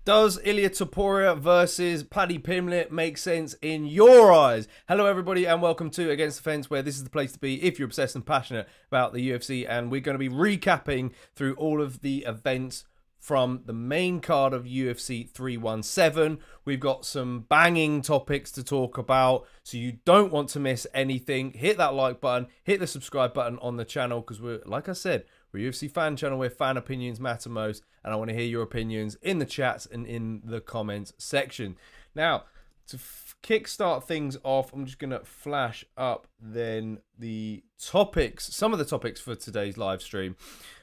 Does Ilia Topuria versus Paddy Pimblett make sense in your eyes? Hello, everybody, and welcome to Against the Fence, where this is the place to be if you're obsessed and passionate about the UFC. And we're going to be recapping through all of the events from the main card of UFC 317. We've got some banging topics to talk about, so you don't want to miss anything. Hit that like button, hit the subscribe button on the channel, because we're, like I said, we're a UFC fan channel where fan opinions matter most, and I want to hear your opinions in the chats and in the comments section. Now, to kickstart things off, I'm just going to flash up then the topics, some of the topics for today's live stream,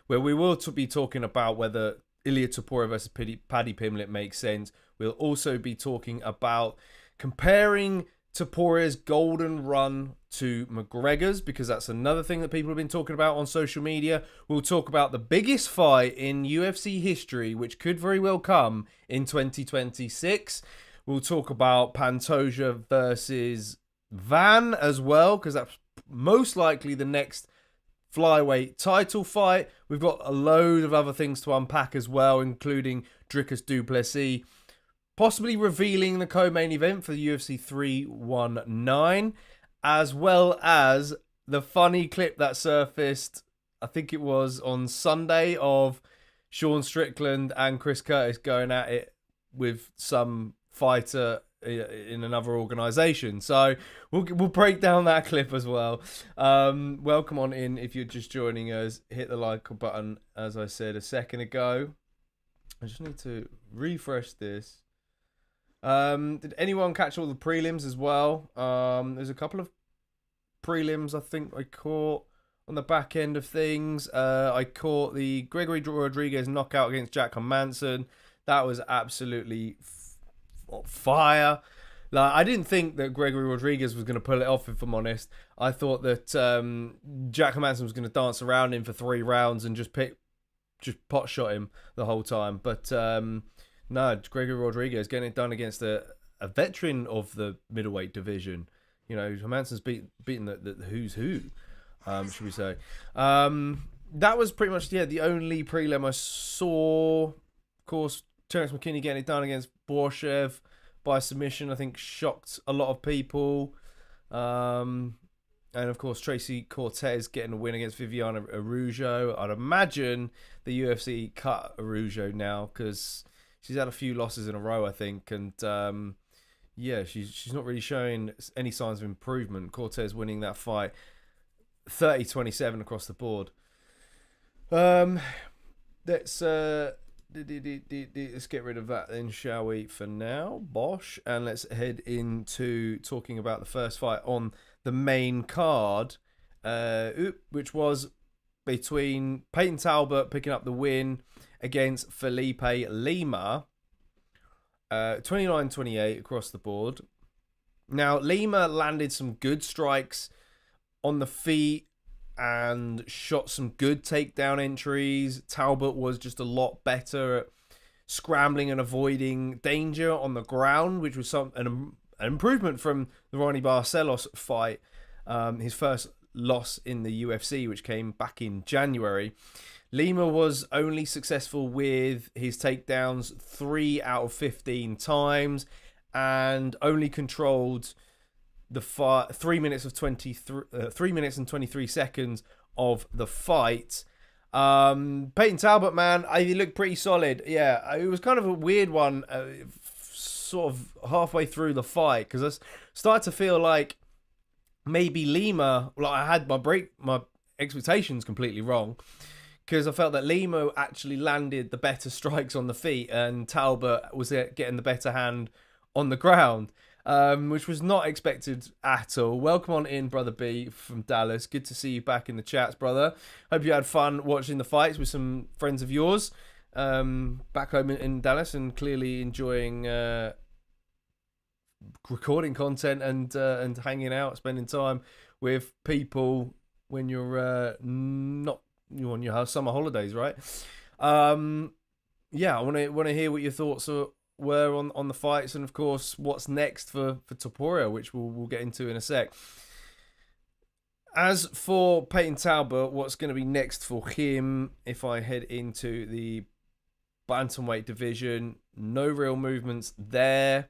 where we will be talking about whether Ilia Topuria versus Paddy Pimblett makes sense. We'll also be talking about comparing Topuria's golden run to McGregor's, because that's another thing that people have been talking about on social media. We'll talk about the biggest fight in UFC history, which could very well come in 2026. We'll talk about Pantoja versus Van as well, because that's most likely the next flyweight title fight. We've got a load of other things to unpack as well, including Dricus du Plessis possibly revealing the co-main event for the UFC 319, as well as the funny clip that surfaced, I think it was on Sunday, of Sean Strickland and Chris Curtis going at it with some fighter in another organization. So we'll break down that clip as well. Welcome on in if you're just joining us. Hit the like button, as I said a second ago. I just need to refresh this. Did anyone catch all the prelims as well? There's a couple of prelims I think I caught on the back end of things. I caught the Gregory Rodriguez knockout against Jack Hermansson. That was absolutely fire. Like, I didn't think that Gregory Rodriguez was going to pull it off, if I'm honest. I thought that Jack Hermansson was going to dance around him for 3 rounds and just pot shot him the whole time. But no, Gregory Rodriguez getting it done against a veteran of the middleweight division. You know, Hermansson's beaten the who's who, should we say. That was pretty much, the only prelim I saw. Of course, Terence McKinney getting it done against Borshev by submission, I think shocked a lot of people. And of course, Tracy Cortez getting a win against Viviana Araujo. I'd imagine the UFC cut Araujo now, because she's had a few losses in a row, I think, and she's not really showing any signs of improvement. Cortez winning that fight 30-27 across the board. Let's get rid of that then, shall we, for now, Bosh, and let's head into talking about the first fight on the main card, which was between Peyton Talbot picking up the win against Felipe Lima, 29-28 across the board. Now, Lima landed some good strikes on the feet and shot some good takedown entries. Talbot was just a lot better at scrambling and avoiding danger on the ground, which was an improvement from the Ronnie Barcelos fight, his first loss in the UFC, which came back in January. Lima was only successful with his takedowns 3 out of 15 times and only controlled the 3 minutes and 23 seconds of the fight. Peyton Talbot, man, he looked pretty solid. Yeah, it was kind of a weird one, sort of halfway through the fight, because I started to feel like maybe Lima, I had my expectations completely wrong, because I felt that Lima actually landed the better strikes on the feet and Talbot was getting the better hand on the ground, which was not expected at all. Welcome on in, Brother B from Dallas. Good to see you back in the chats, brother. Hope you had fun watching the fights with some friends of yours back home in Dallas, and clearly enjoying recording content and hanging out, spending time with people when you're not on your summer holidays, right? I want to hear what your thoughts were on the fights, and of course what's next for Topuria, which we'll get into in a sec. As for Peyton Talbot, what's going to be next for him, if I head into the bantamweight division. No real movements there.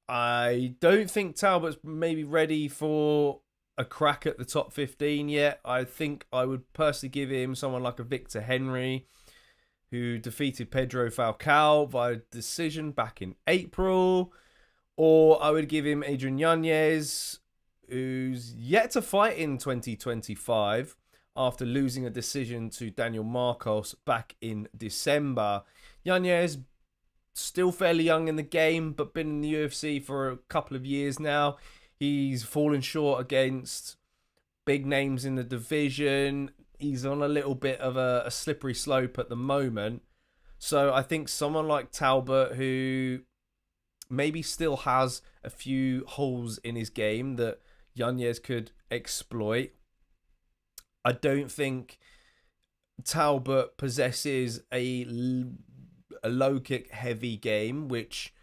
I don't think Talbot's maybe ready for a crack at the top 15 yet. I think I would personally give him someone like a Victor Henry, who defeated Pedro Falcao via decision back in April. Or I would give him Adrian Yanez, who's yet to fight in 2025 after losing a decision to Daniel Marcos back in December. Yanez, still fairly young in the game, but been in the UFC for a couple of years now. He's fallen short against big names in the division. He's on a little bit of a slippery slope at the moment. So I think someone like Talbot, who maybe still has a few holes in his game that Yanez could exploit. I don't think Talbot possesses a low kick heavy game, which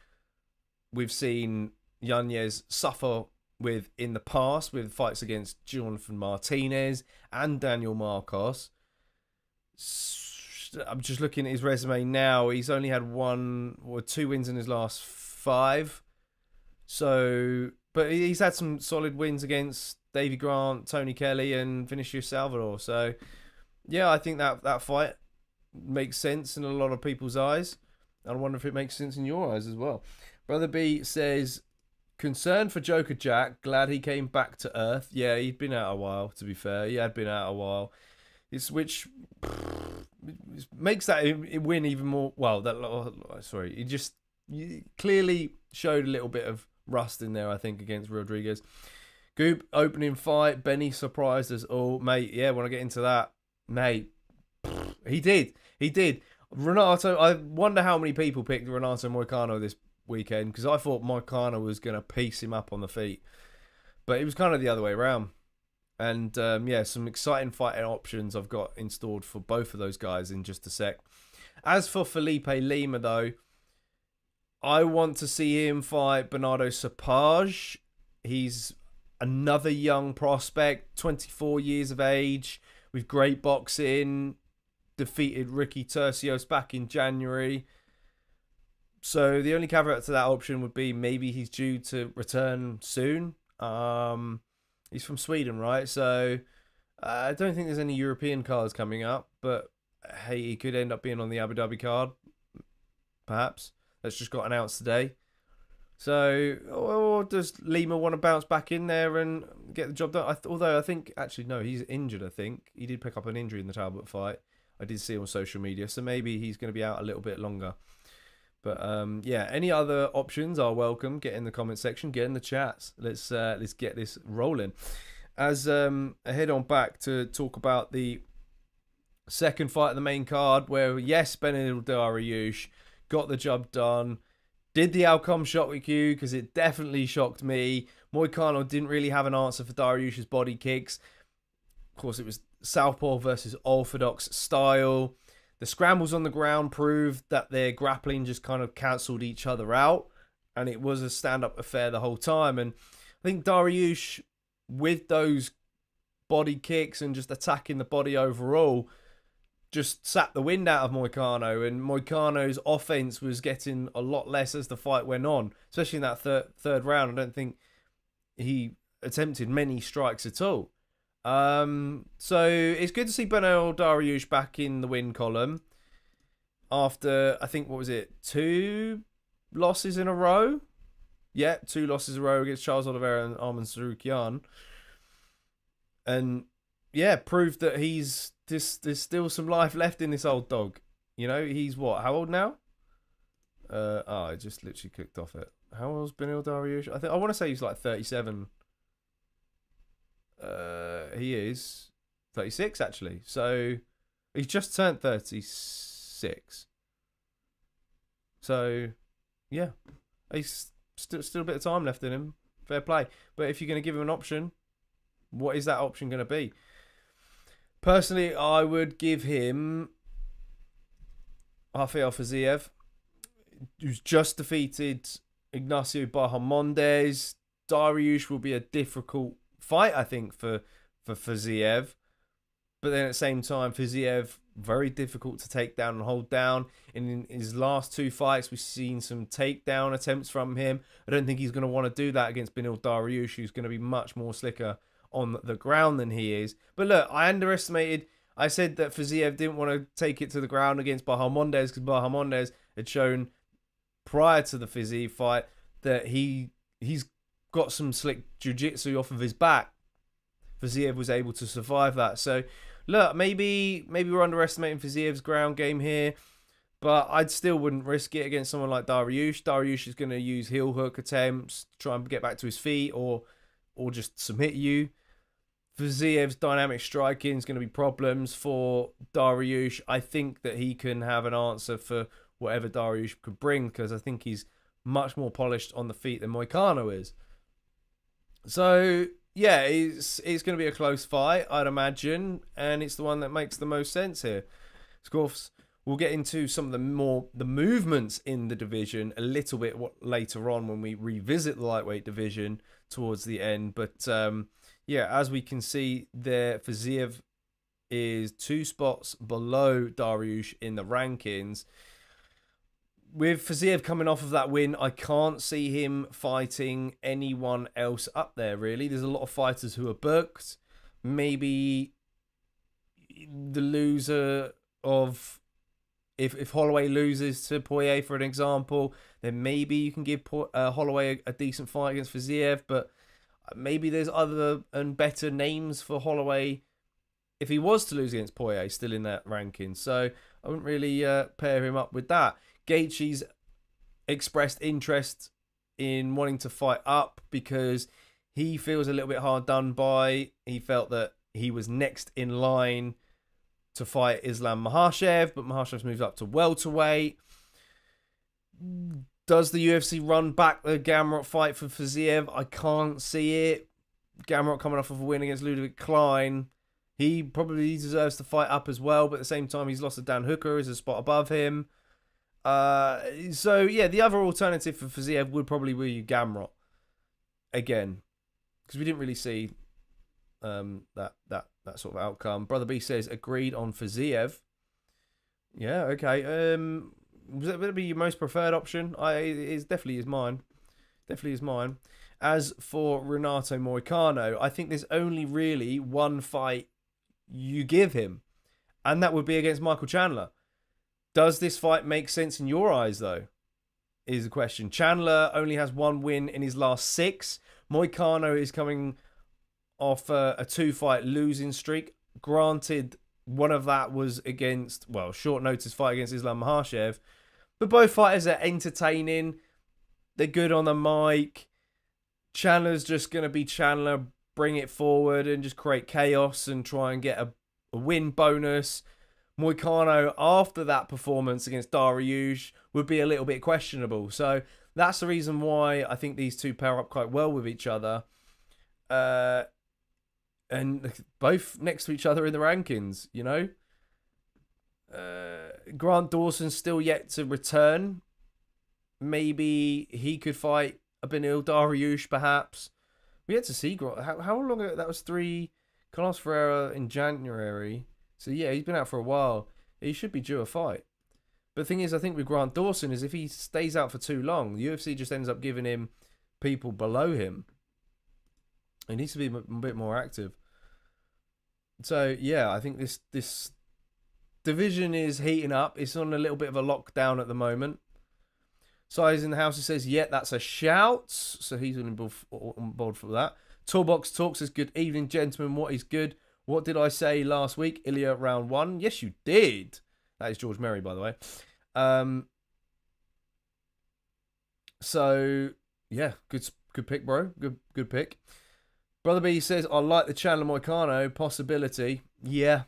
we've seen Yanez suffer with in the past with fights against Jonathan Martinez and Daniel Marcos. I'm just looking at his resume now. He's only had 1 or 2 wins in his last 5. So, but he's had some solid wins against Davey Grant, Tony Kelly, and Vinicius Salvador. So, yeah, I think that fight makes sense in a lot of people's eyes. I wonder if it makes sense in your eyes as well. Brother B says, concerned for Joker Jack. Glad he came back to earth. Yeah, he'd been out a while, to be fair. He had been out a while. Which makes that win even more. Well, he clearly showed a little bit of rust in there, I think, against Rodriguez. Goop, opening fight. Benny surprised us all. Mate, yeah, when I get into that, mate, he did. Renato, I wonder how many people picked Renato Moicano this weekend, because I thought Moicano was going to piece him up on the feet. But it was kind of the other way around. And, some exciting fighting options I've got installed for both of those guys in just a sec. As for Felipe Lima, though, I want to see him fight Bernardo Sapage. He's another young prospect, 24 years of age, with great boxing. Defeated Ricky Tercios back in January. So the only caveat to that option would be maybe he's due to return soon. He's from Sweden, right? So I don't think there's any European cards coming up. But hey, he could end up being on the Abu Dhabi card, perhaps. That's just got announced today. So, or does Lima want to bounce back in there and get the job done? Although I think, actually, no, he's injured, I think. He did pick up an injury in the Talbot fight. I did see on social media. So maybe he's going to be out a little bit longer. But, any other options are welcome. Get in the comment section. Get in the chats. Let's get this rolling. As I head on back to talk about the second fight of the main card, where, yes, Beneil Dariush got the job done. Did the outcome shock you? Because it definitely shocked me. Moicano didn't really have an answer for Dariush's body kicks. Of course, it was southpaw versus orthodox style. The scrambles on the ground proved that their grappling just kind of cancelled each other out. And it was a stand-up affair the whole time. And I think Dariush, with those body kicks and just attacking the body overall, just sat the wind out of Moicano, and Moicano's offense was getting a lot less as the fight went on, especially in that third round. I don't think he attempted many strikes at all. So it's good to see Beneil Dariush back in the win column after, I think, 2 losses in a row? Yeah, 2 losses in a row against Charles Oliveira and Arman Sarukian. And yeah, proved that there's still some life left in this old dog. You know, he's what? How old now? I just literally clicked off it. How old is Beneil Dariush? I want to say he's like 37. He is 36 actually. So he's just turned 36. So yeah, he's still a bit of time left in him. Fair play. But if you're going to give him an option, what is that option going to be? Personally, I would give him Rafael Fiziev, who's just defeated Ignacio Bahamondes. Dariush will be a difficult fight, I think, for Fiziev. But then at the same time, Fiziev, very difficult to take down and hold down. In his last 2 fights, we've seen some takedown attempts from him. I don't think he's going to want to do that against Beneil Dariush, who's going to be much more slicker on the ground than he is. But look, I said that Fiziev didn't want to take it to the ground against Bahamondes because Bahamondes had shown prior to the Fiziev fight that he's got some slick jiu-jitsu off of his back. Fiziev was able to survive that. So, look, maybe we're underestimating Fiziev's ground game here, but I still wouldn't risk it against someone like Dariush. Dariush is going to use heel hook attempts, try and get back to his feet, or just submit you. Fiziev's dynamic striking is going to be problems for Dariush. I think that he can have an answer for whatever Dariush could bring, because I think he's much more polished on the feet than Moicano is. So, yeah, it's going to be a close fight, I'd imagine, and it's the one that makes the most sense here. Of course, we'll get into some of the movements in the division a little bit later on when we revisit the lightweight division towards the end. But yeah, as we can see there, Fiziev is 2 spots below Dariush in the rankings. With Fiziev coming off of that win, I can't see him fighting anyone else up there, really. There's a lot of fighters who are booked. Maybe the loser of... If Holloway loses to Poirier, for an example, then maybe you can give Holloway a decent fight against Fiziev, but maybe there's other and better names for Holloway if he was to lose against Poirier, still in that ranking. So I wouldn't really pair him up with that. Gaethje's expressed interest in wanting to fight up because he feels a little bit hard done by. He felt that he was next in line to fight Islam Makhachev, but Makhachev's moved up to welterweight. Does the UFC run back the Gamrot fight for Fiziev? I can't see it. Gamrot coming off of a win against Ludwig Klein. He probably deserves to fight up as well, but at the same time, he's lost to Dan Hooker, who's a spot above him. So, yeah, the other alternative for Fiziev would probably be Gamrot. Again, because we didn't really see that sort of outcome. Brother B says, agreed on Fiziev. Yeah, okay. Was it going to be your most preferred option? It definitely is mine. Definitely is mine. As for Renato Moicano, I think there's only really one fight you give him, and that would be against Michael Chandler. Does this fight make sense in your eyes, though? Is the question. Chandler only has 1 win in his last 6. Moicano is coming off a 2-fight losing streak. Granted, one of that was against, short notice fight against Islam Makhachev. But both fighters are entertaining. They're good on the mic. Chandler's just going to be Chandler, bring it forward and just create chaos and try and get a win bonus. Moicano, after that performance against Dariush, would be a little bit questionable. So that's the reason why I think these two pair up quite well with each other. And both next to each other in the rankings, you know. Grant Dawson's still yet to return. Maybe he could fight a Beneil Dariush, perhaps. We had to see Grant. How long ago? That was Carlos Ferreira in January. So, yeah, he's been out for a while. He should be due a fight. But the thing is, I think with Grant Dawson is if he stays out for too long, the UFC just ends up giving him people below him. He needs to be a bit more active. So, yeah, I think this division is heating up. It's on a little bit of a lockdown at the moment. Size in the house says, yeah, that's a shout. So he's on board for that. Toolbox Talks says, good evening, gentlemen. What is good? What did I say last week? Ilya round 1. Yes, you did. That is George Merry, by the way. So, yeah, good pick, bro. Good pick. Brother B says, I like the Chandler Moicano possibility. Yeah,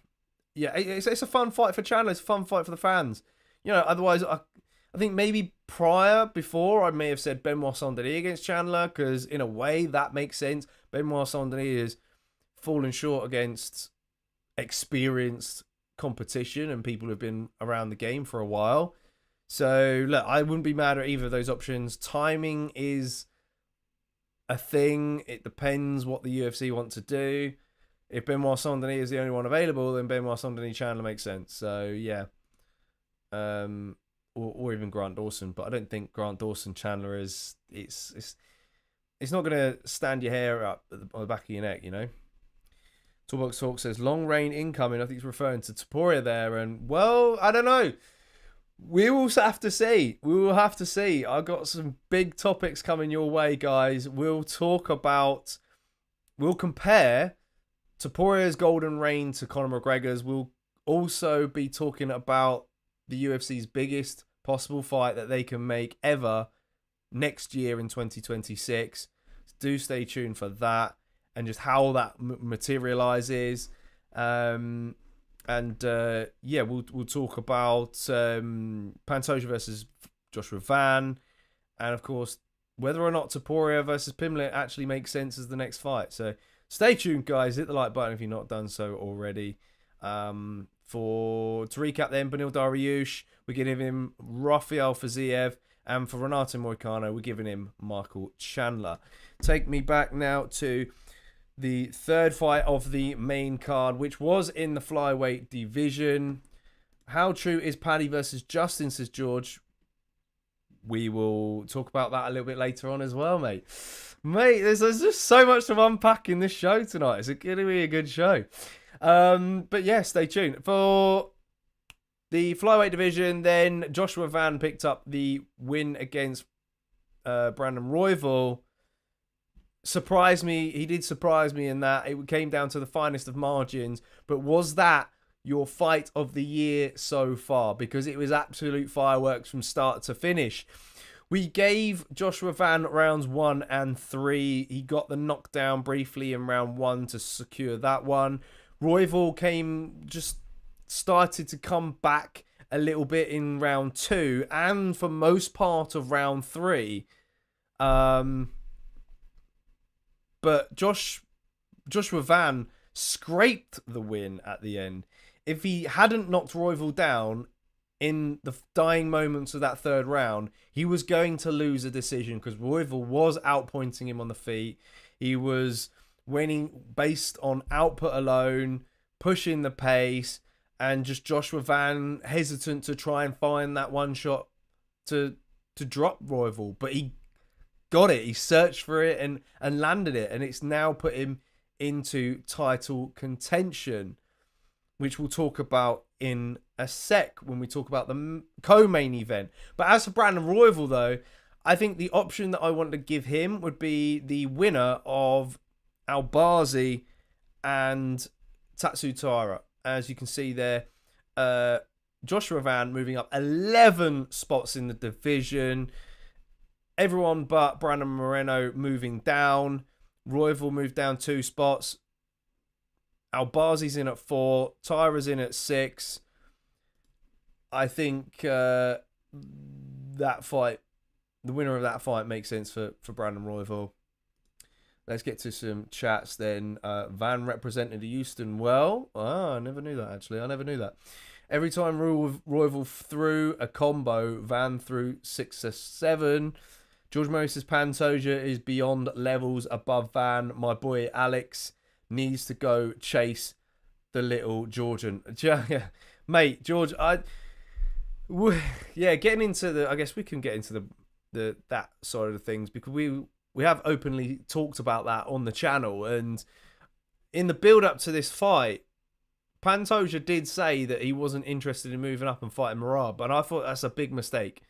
it's a fun fight for Chandler. It's a fun fight for the fans. You know, otherwise, I think maybe before, I may have said Benoit Saint-Denis against Chandler, because in a way, that makes sense. Benoit Saint-Denis is fallen short against experienced competition and people who've been around the game for a while. So, look, I wouldn't be mad at either of those options. Timing is a thing. It depends what the UFC want to do. if Benoit Saint-Denis is the only one available, then Benoit Saint-Denis Chandler makes sense. So yeah, or even Grant Dawson, but I don't think Grant Dawson Chandler is it's not gonna stand your hair up on the back of your neck, you know. Toolbox Talk says long rain incoming. I think he's referring to Topuria there, and well, I don't know. We will have to see. We will have to see. I've got some big topics coming your way, guys. We'll compare Topuria's golden reign to Conor McGregor's. We'll also be talking about the UFC's biggest possible fight that they can make ever next year in 2026. Do stay tuned for that and just how that materializes. Yeah, we'll talk about Pantoja versus Joshua Van, and of course whether or not Topuria versus Pimblett actually makes sense as the next fight. So stay tuned, guys. Hit the like button if you've not done so already. To recap then, Beneil Dariush, we're giving him Rafael Fiziev, and for Renato Moicano, we're giving him Michael Chandler. Take me back now to the third fight of the main card, which was in the flyweight division. How true is Paddy versus Justin, says George. We will talk about that a little bit later on as well, mate. Mate, there's just so much to unpack in this show tonight. It's going to be a good show. But yeah, stay tuned. For the flyweight division, then Joshua Van picked up the win against Brandon Royval. Surprised me. He did surprise me in that it came down to the finest of margins. But was that your fight of the year so far? Because it was absolute fireworks from start to finish. We gave Joshua Van rounds 1 and 3. He got the knockdown briefly in round 1 to secure that one. Royval started to come back a little bit in round 2 and for most part of round 3. But Joshua Van scraped the win at the end. If he hadn't knocked Royval down in the dying moments of that third round, he was going to lose a decision because Royval was outpointing him on the feet. He was winning based on output alone, pushing the pace, and just Joshua Van hesitant to try and find that one shot to drop Royval. But he got it. He searched for it and landed it. And it's now put him into title contention, which we'll talk about in a sec when we talk about the co-main event. But as for Brandon Royval, though, I think the option that I want to give him would be the winner of Albazi and Tatsutara. As you can see there, Joshua Van moving up 11 spots in the division. Everyone but Brandon Moreno moving down. Royval moved down 2 spots. Albazi's in at 4. Tyra's in at 6. I think that fight, the winner of that fight, makes sense for Brandon Royval. Let's get to some chats then. Van represented Houston well. Oh, I never knew that, actually. I never knew that. Every time Royval threw a combo, Van threw 6 or 7. George Moses Pantoja is beyond levels above Van. My boy Alex needs to go chase the little Georgian. Yeah, mate, George, getting into I guess we can get into that side of the things because we have openly talked about that on the channel, and in the build up to this fight, Pantoja did say that he wasn't interested in moving up and fighting Merab, but I thought that's a big mistake.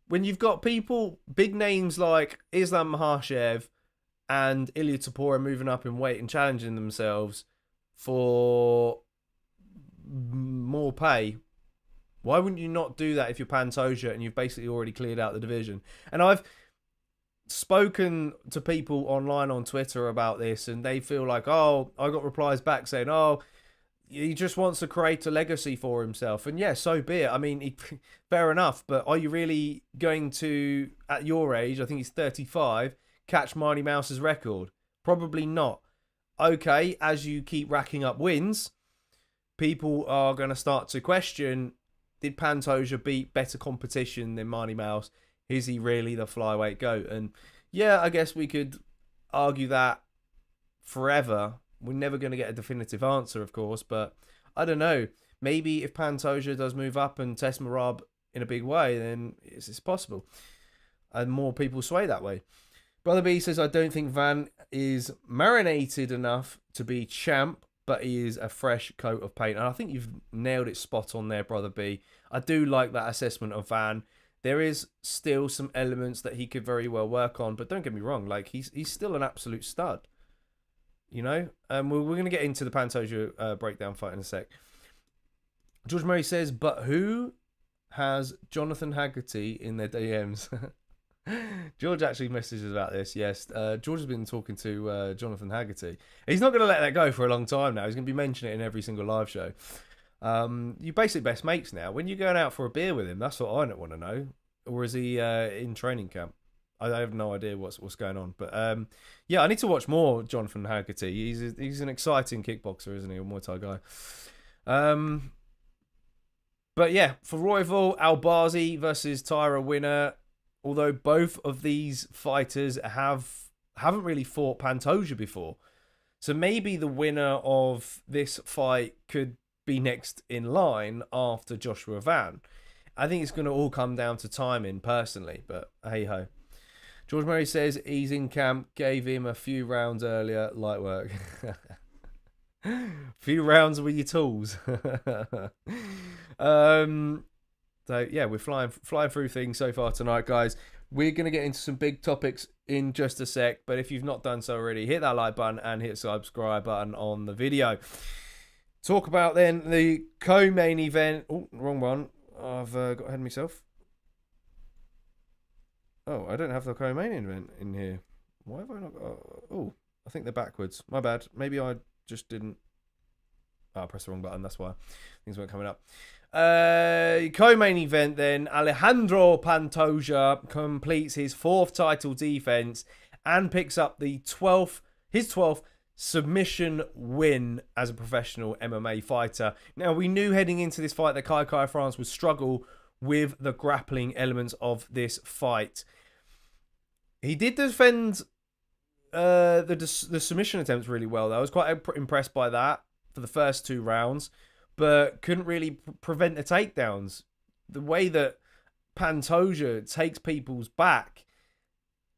When you've got people, big names like Islam Makhachev and Ilia Topuria moving up in weight and challenging themselves for more pay, why wouldn't you not do that if you're Pantoja and you've basically already cleared out the division? And I've spoken to people online on Twitter about this, and they feel like, oh, I got replies back saying, oh, he just wants to create a legacy for himself. And yeah, so be it. I mean, fair enough, but are you really going to, at your age, I think he's 35, catch Mighty Mouse's record? Probably not. Okay, as you keep racking up wins, people are going to start to question, did Pantoja beat better competition than Mighty Mouse? Is he really the flyweight GOAT? And yeah, I guess we could argue that forever. We're never going to get a definitive answer, of course, but I don't know. Maybe if Pantoja does move up and test Merab in a big way, then it's possible. And more people sway that way. Brother B says, I don't think Van is marinated enough to be champ, but he is a fresh coat of paint. And I think you've nailed it spot on there, Brother B. I do like that assessment of Van. There is still some elements that he could very well work on, but don't get me wrong, like he's still an absolute stud. You know? We're going to get into the Pantoja breakdown fight in a sec. George Murray says, but who has Jonathan Haggerty in their DMs? George actually messages about this, yes. George has been talking to Jonathan Haggerty. He's not going to let that go for a long time now. He's going to be mentioning it in every single live show. You're basically best mates now. When you're going out for a beer with him, that's what I don't want to know. Or is he in training camp? I have no idea what's going on. But yeah, I need to watch more Jonathan Haggerty. He's an exciting kickboxer, isn't he? A Muay Thai guy. But yeah, for Royval, Albazi versus Tyra winner. Although both of these fighters haven't really fought Pantoja before. So maybe the winner of this fight could be next in line after Joshua Van. I think it's going to all come down to timing personally, but hey-ho. George Murray says he's in camp, gave him a few rounds earlier, light work. Few rounds with your tools. So yeah, we're flying through things so far tonight, guys. We're going to get into some big topics in just a sec, but if you've not done so already, hit that like button and hit the subscribe button on the video. Talk about then the co-main event. Oh, wrong one. I've got ahead of myself. Oh, I don't have the co-main event in here. Why have I not got... Oh, I think they're backwards. My bad. Maybe I just didn't... Oh, I pressed the wrong button. That's why things weren't coming up. Co-main event then. Alejandro Pantoja completes his 4th title defense and picks up his 12th submission win as a professional MMA fighter. Now, we knew heading into this fight that Kai France would struggle with the grappling elements of this fight. He did defend the submission attempts really well, though. I was quite impressed by that for the first 2 rounds, but couldn't really prevent the takedowns. The way that Pantoja takes people's back,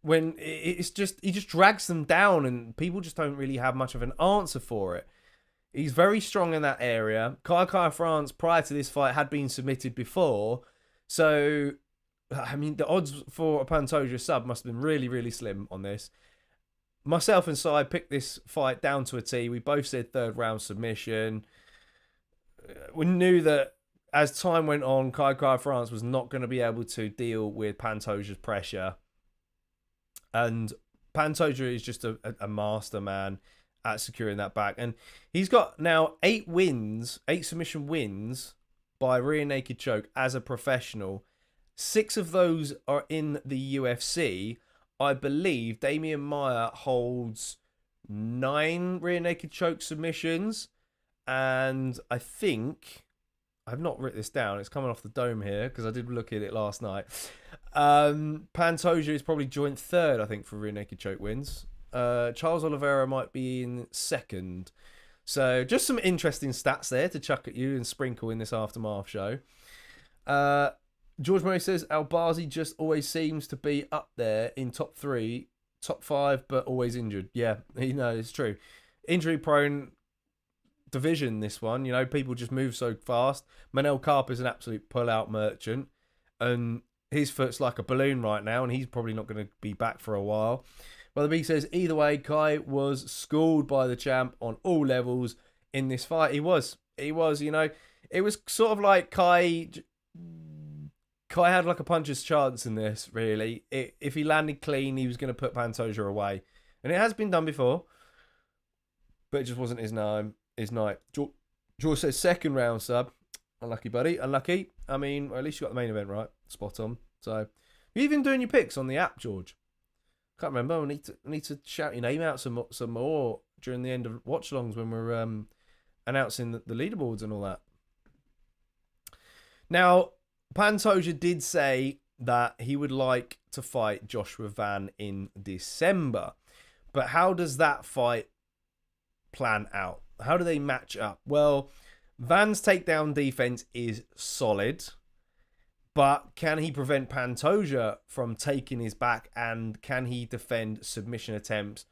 when he just drags them down and people just don't really have much of an answer for it. He's very strong in that area. Kai France, prior to this fight, had been submitted before. So, I mean, the odds for a Pantoja sub must have been really, really slim on this. Myself and Sai picked this fight down to a T. We both said 3rd round submission. We knew that as time went on, Kai France was not going to be able to deal with Pantoja's pressure. And Pantoja is just a master man at securing that back. And he's got now 8 submission wins by rear naked choke as a professional. 6 of those are in the UFC. I believe Damian Maia holds 9 rear naked choke submissions. And I think, I've not written this down, it's coming off the dome here because I did look at it last night. Pantoja is probably joint 3rd, I think, for rear naked choke wins. Charles Oliveira might be in 2nd. So just some interesting stats there to chuck at you and sprinkle in this aftermath show. George Murray says Albazi just always seems to be up there in top 3, top 5, but always injured. Yeah, it's true. Injury prone division, this one. You know, people just move so fast. Manel Karp is an absolute pull-out merchant, and his foot's like a balloon right now, and he's probably not going to be back for a while. Brother B says, either way, Kai was schooled by the champ on all levels in this fight. He was, it was sort of like Kai had like a puncher's chance in this, really. If he landed clean, he was going to put Pantoja away. And it has been done before, but it just wasn't his night. George says, 2nd round sub. Unlucky, buddy. Unlucky. I mean, at least you got the main event right. Spot on. So, you're even doing your picks on the app, George. Can't remember. I need to shout your name out some more during the end of watch-alongs when we're announcing the leaderboards and all that. Now, Pantoja did say that he would like to fight Joshua Van in December. But how does that fight plan out? How do they match up? Well, Van's takedown defense is solid, but can he prevent Pantoja from taking his back, and can he defend submission attempts?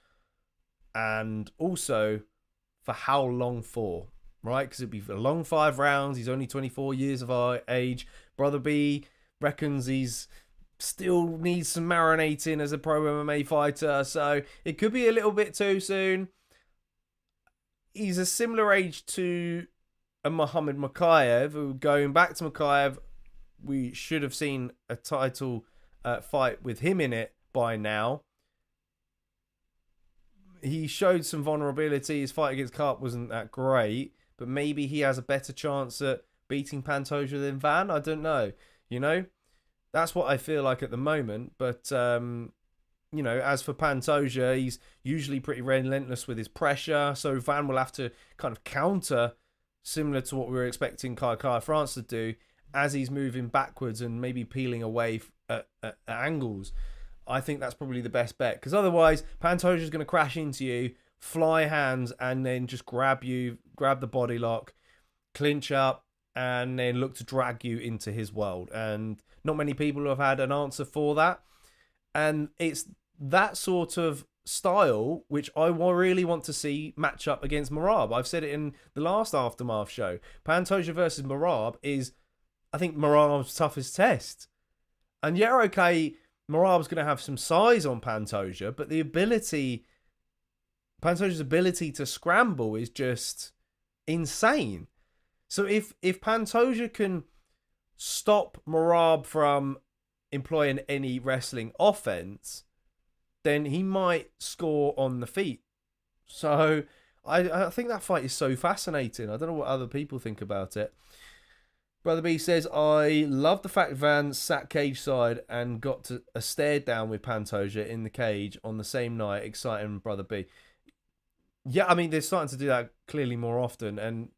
And also, for how long for? Right? Because it'd be a long 5 rounds. He's only 24 years of age. Brother B reckons he's still needs some marinating as a pro MMA fighter. So it could be a little bit too soon. He's a similar age to a Muhammad Mokaev. Going back to Mokaev, we should have seen a title fight with him in it by now. He showed some vulnerability. His fight against Karp wasn't that great, but maybe he has a better chance at beating Pantoja than Van. I don't know. You know, that's what I feel like at the moment. But, you know, as for Pantoja, he's usually pretty relentless with his pressure. So Van will have to kind of counter, similar to what we were expecting Kai France to do, as he's moving backwards and maybe peeling away at angles. I think that's probably the best bet, because otherwise Pantoja's going to crash into you, fly hands, and then just grab the body lock, clinch up, and then look to drag you into his world. And not many people have had an answer for that. And it's that sort of style which I really want to see match up against Merab. I've said it in the last Aftermath show. Pantoja versus Merab is, I think, Merab's toughest test. And yeah, okay, Merab's going to have some size on Pantoja, but Pantoja's ability to scramble is just insane. So if Pantoja can stop Merab from employing any wrestling offense, then he might score on the feet. So I think that fight is so fascinating. I don't know what other people think about it. Brother B says, I love the fact Van sat cage side and got to a stare down with Pantoja in the cage on the same night. Exciting, Brother B. Yeah, I mean, they're starting to do that clearly more often, and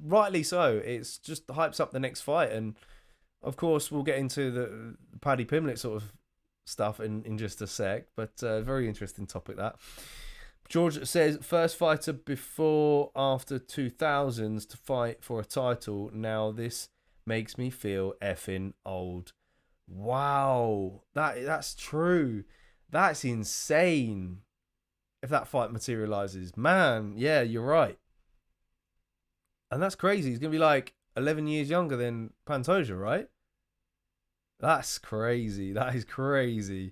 rightly so. It's just hypes up the next fight. And of course, we'll get into the Paddy Pimblett sort of stuff in just a sec, but very interesting topic that. George says, first fighter before after 2000s to fight for a title. Now this makes me feel effing old. Wow, that's true. That's insane. If that fight materializes, man, yeah, you're right. And that's crazy. He's gonna be like 11 years younger than Pantoja, right? That's crazy. That is crazy.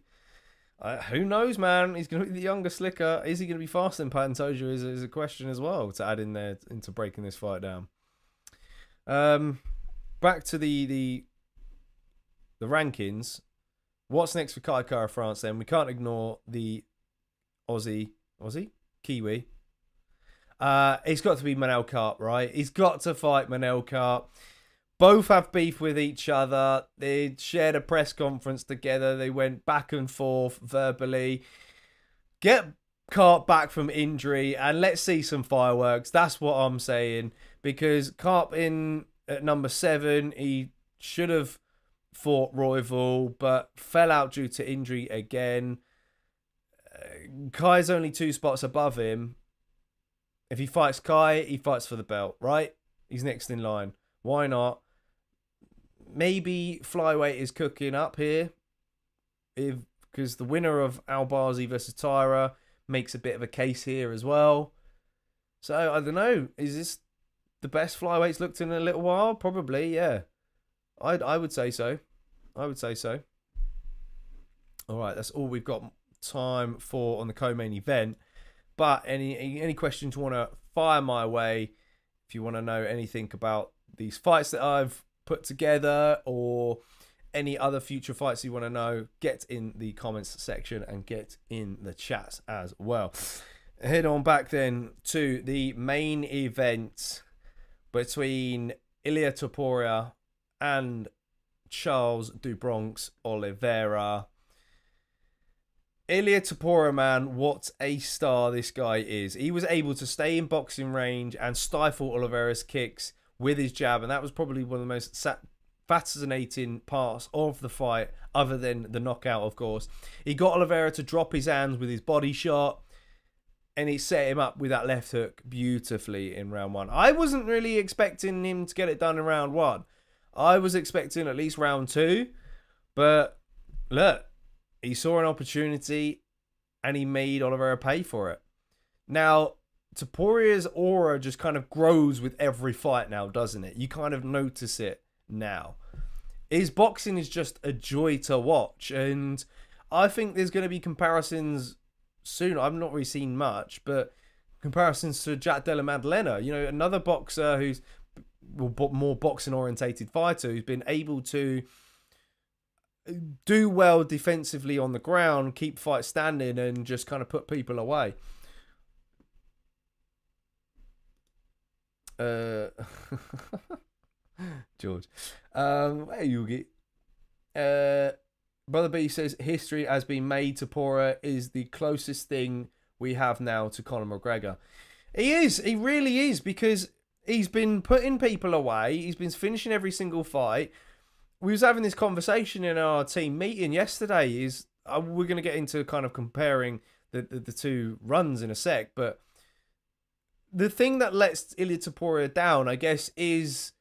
Who knows, man? He's going to be the younger Slicker. Is he going to be faster than Pantoja is a question as well to add in there into breaking this fight down. Back to the rankings. What's next for Kai France then? We can't ignore the Aussie? Kiwi. It's got to be Manel Karp, right? He's got to fight Manel Karp. Both have beef with each other. They shared a press conference together. They went back and forth verbally. Get Karp back from injury and let's see some fireworks. That's what I'm saying. Because Karp at number 7, he should have fought Royval, but fell out due to injury again. Kai's only 2 spots above him. If he fights Kai, he fights for the belt, right? He's next in line. Why not? Maybe flyweight is cooking up here, because the winner of Albazi versus Tyra makes a bit of a case here as well. So I don't know. Is this the best flyweights looked in a little while? Probably, yeah. I would say so. I would say so. All right, that's all we've got time for on the co-main event. But any questions you want to fire my way, if you want to know anything about these fights that I've put together or any other future fights you want to know, get in the comments section and get in the chats as well. Head on back then to the main event between Ilia Topuria and Charles do Bronx Oliveira. Ilia Topuria, man, what a star this guy is. He was able to stay in boxing range and stifle Oliveira's kicks with his jab, and that was probably one of the most fascinating parts of the fight, other than the knockout, of course. He got Oliveira to drop his hands with his body shot. and he set him up with that left hook beautifully in round 1. I wasn't really expecting him to get it done in round 1. I was expecting at least round 2. But look, he saw an opportunity and he made Oliveira pay for it. Now, Topuria's aura just kind of grows with every fight now, doesn't it? You kind of notice it now. His boxing is just a joy to watch. And I think there's going to be comparisons soon. I've not really seen much, but comparisons to Jack Della Maddalena. You know, another boxer who's more boxing orientated fighter who's been able to do well defensively on the ground, keep fights standing, and just kind of put people away. George. Hey, Yugi. Brother B says history has been made. Topuria is the closest thing we have now to Conor McGregor. He is. He really is, because he's been putting people away. He's been finishing every single fight. We was having this conversation in our team meeting yesterday. We're going to get into kind of comparing the two runs in a sec, but the thing that lets Ilia Topuria down, I guess, is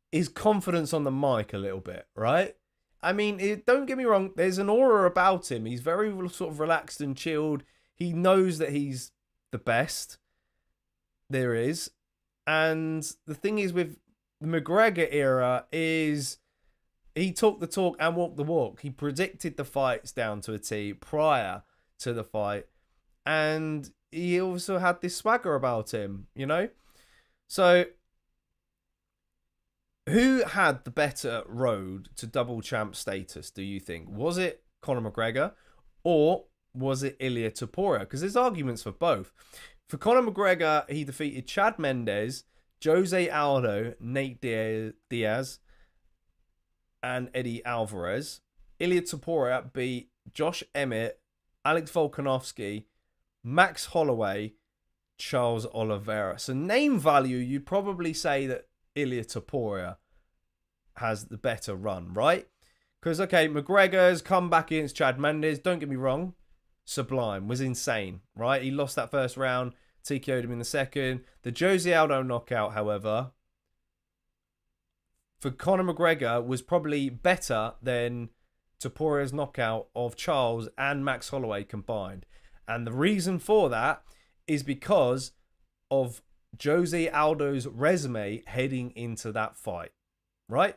his confidence on the mic a little bit, right? I mean, don't get me wrong, there's an aura about him. He's very sort of relaxed and chilled. He knows that he's the best there is. And the thing is with the McGregor era is he talked the talk and walked the walk. He predicted the fights down to a T prior to the fight. And he also had this swagger about him, you know? So, who had the better road to double champ status, do you think? Was it Conor McGregor or was it Ilia Topuria? Because there's arguments for both. For Conor McGregor, he defeated Chad Mendes, Jose Aldo, Nate Diaz, and Eddie Alvarez. Ilia Topuria beat Josh Emmett, Alex Volkanovski, Max Holloway, Charles Oliveira. So name value, you'd probably say that Ilia Topuria has the better run, right? Because, okay, McGregor's comeback against Chad Mendes, don't get me wrong, sublime, was insane, right? He lost that first round, TKO'd him in the second. The Jose Aldo knockout, however, for Conor McGregor was probably better than Topuria's knockout of Charles and Max Holloway combined. And the reason for that is because of Jose Aldo's resume heading into that fight, right?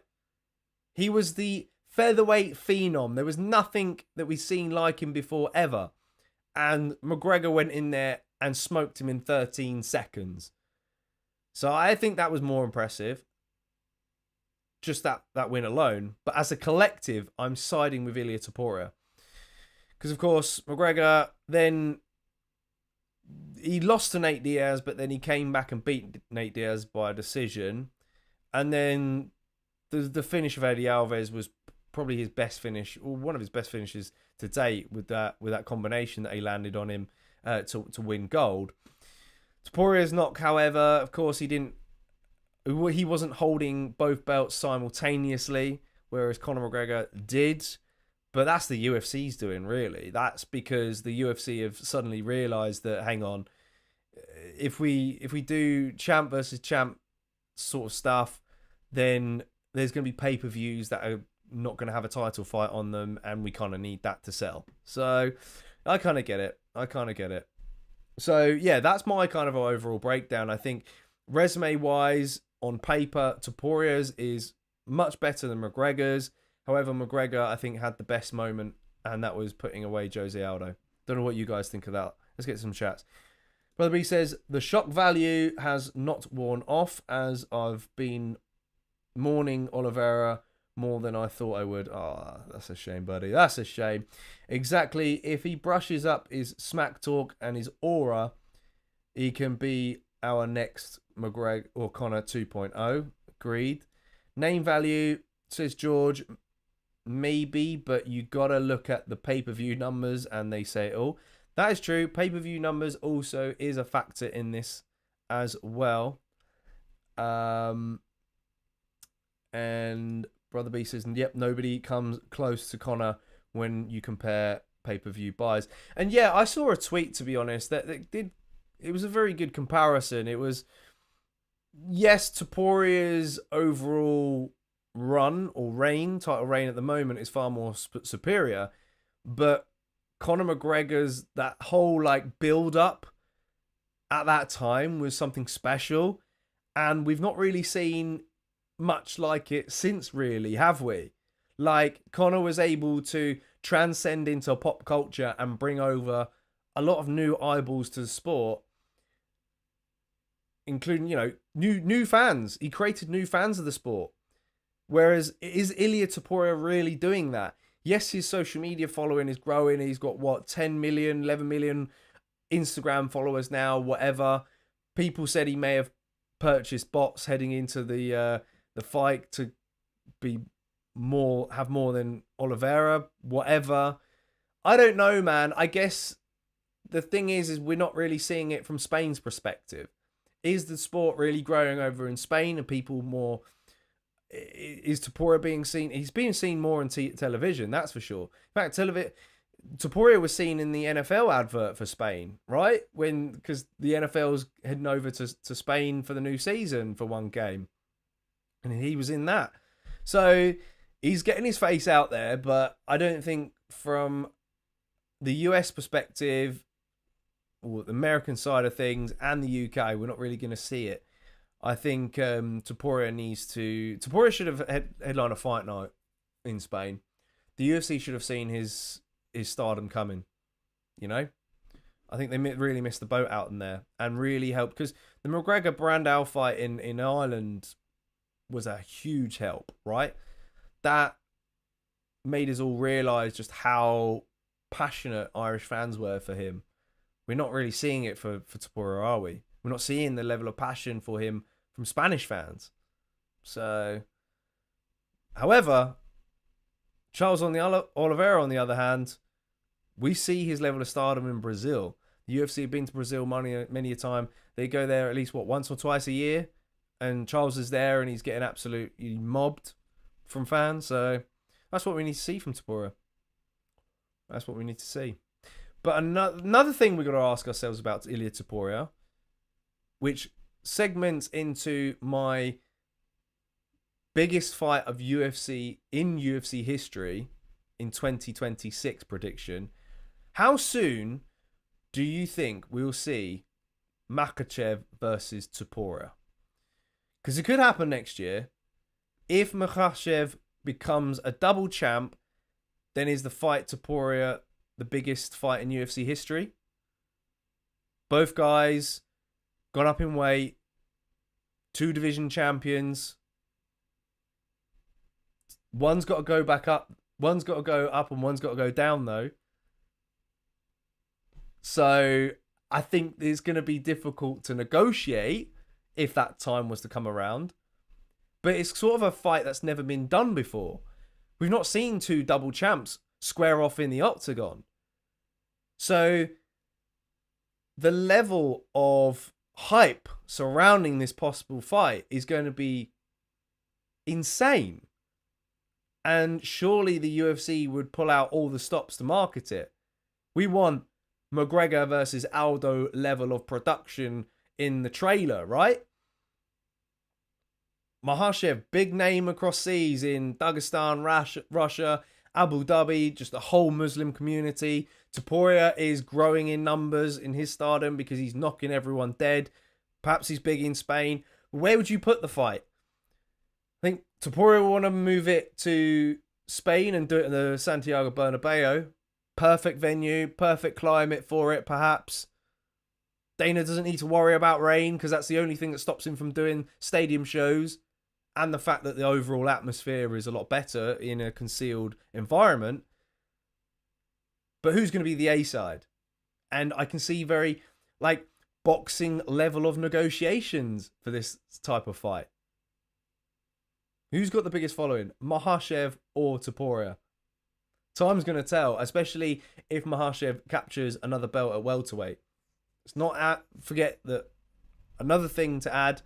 He was the featherweight phenom. There was nothing that we've seen like him before ever. And McGregor went in there and smoked him in 13 seconds. So I think that was more impressive. Just that win alone. But as a collective, I'm siding with Ilia Topuria. Because, of course, McGregor then... he lost to Nate Diaz, but then he came back and beat Nate Diaz by a decision. And then the finish of Eddie Alvarez was probably his best finish, or one of his best finishes to date, with that combination that he landed on him to win gold. Topuria's knock, however, of course, he wasn't holding both belts simultaneously, whereas Conor McGregor did. But that's the UFC's doing, really. That's because the UFC have suddenly realised that, hang on, if we do champ versus champ sort of stuff, then there's going to be pay-per-views that are not going to have a title fight on them, and we kind of need that to sell. So I kind of get it. So yeah, that's my kind of overall breakdown. I think resume-wise, on paper, Topuria's is much better than McGregor's. However, McGregor, I think, had the best moment, and that was putting away Jose Aldo. Don't know what you guys think of that. Let's get some chats. Brother B says, the shock value has not worn off, as I've been mourning Oliveira more than I thought I would. Oh, that's a shame, buddy. That's a shame. Exactly. If he brushes up his smack talk and his aura, he can be our next McGregor or Conor 2.0. Agreed. Name value, says George, maybe, but you gotta look at the pay-per-view numbers, and they say, oh, that is true. Pay-per-view numbers also is a factor in this as well. And Brother B says, yep, nobody comes close to Conor when you compare pay-per-view buys. And yeah, I saw a tweet, to be honest, that it was a very good comparison. It was, yes, Topuria's overall run or title reign at the moment is far more superior, but Conor McGregor's that whole like build up at that time was something special, and we've not really seen much like it since, really, have we? Like, Conor was able to transcend into pop culture and bring over a lot of new eyeballs to the sport, including, you know, new fans. He created new fans of the sport. Whereas, is Ilia Topuria really doing that? Yes, his social media following is growing. He's got, what, 10 million, 11 million Instagram followers now, whatever. People said he may have purchased bots heading into the fight to have more than Oliveira, whatever. I don't know, man. I guess the thing is we're not really seeing it from Spain's perspective. Is the sport really growing over in Spain? And people more... Is Topuria being seen? He's being seen more on television, that's for sure. In fact, Topuria was seen in the NFL advert for Spain, right? Because the NFL's heading over to Spain for the new season for one game. And he was in that. So he's getting his face out there, but I don't think from the US perspective, or the American side of things, and the UK, we're not really going to see it. I think Topuria should have headlined a fight night in Spain. The UFC should have seen his stardom coming, you know? I think they really missed the boat out in there and really helped, because the McGregor Brandao fight in Ireland was a huge help, right? That made us all realise just how passionate Irish fans were for him. We're not really seeing it for Topuria, are we? We're not seeing the level of passion for him from Spanish fans. So, however, Charles Oliveira, on the other hand, we see his level of stardom in Brazil. The UFC have been to Brazil many a time. They go there at least, once or twice a year. And Charles is there and he's getting absolutely mobbed from fans. So, that's what we need to see from Topuria. That's what we need to see. But another thing we've got to ask ourselves about Ilia Topuria, which segments into my biggest fight of UFC history in 2026 prediction. How soon do you think we'll see Makhachev versus Topuria? Because it could happen next year. If Makhachev becomes a double champ, then is the fight Topuria the biggest fight in UFC history? Both guys gone up in weight, 2 division champions. One's got to go back up, one's got to go up, and one's got to go down, though. So I think it's going to be difficult to negotiate if that time was to come around. But it's sort of a fight that's never been done before. We've not seen 2 double champs square off in the octagon. So the level of hype surrounding this possible fight is going to be insane. And surely the UFC would pull out all the stops to market it. We want McGregor versus Aldo level of production in the trailer, right? Makhachev, big name across seas in Dagestan, Russia, Abu Dhabi, just the whole Muslim community. Topuria is growing in numbers in his stardom because he's knocking everyone dead. Perhaps he's big in Spain. Where would you put the fight? I think Topuria will want to move it to Spain and do it in the Santiago Bernabeu. Perfect venue, perfect climate for it, perhaps. Dana doesn't need to worry about rain because that's the only thing that stops him from doing stadium shows. And the fact that the overall atmosphere is a lot better in a concealed environment. But who's going to be the A side? And I can see very, boxing level of negotiations for this type of fight. Who's got the biggest following? Makhachev or Topuria? Time's going to tell, especially if Makhachev captures another belt at welterweight. It's not forget that another thing to add,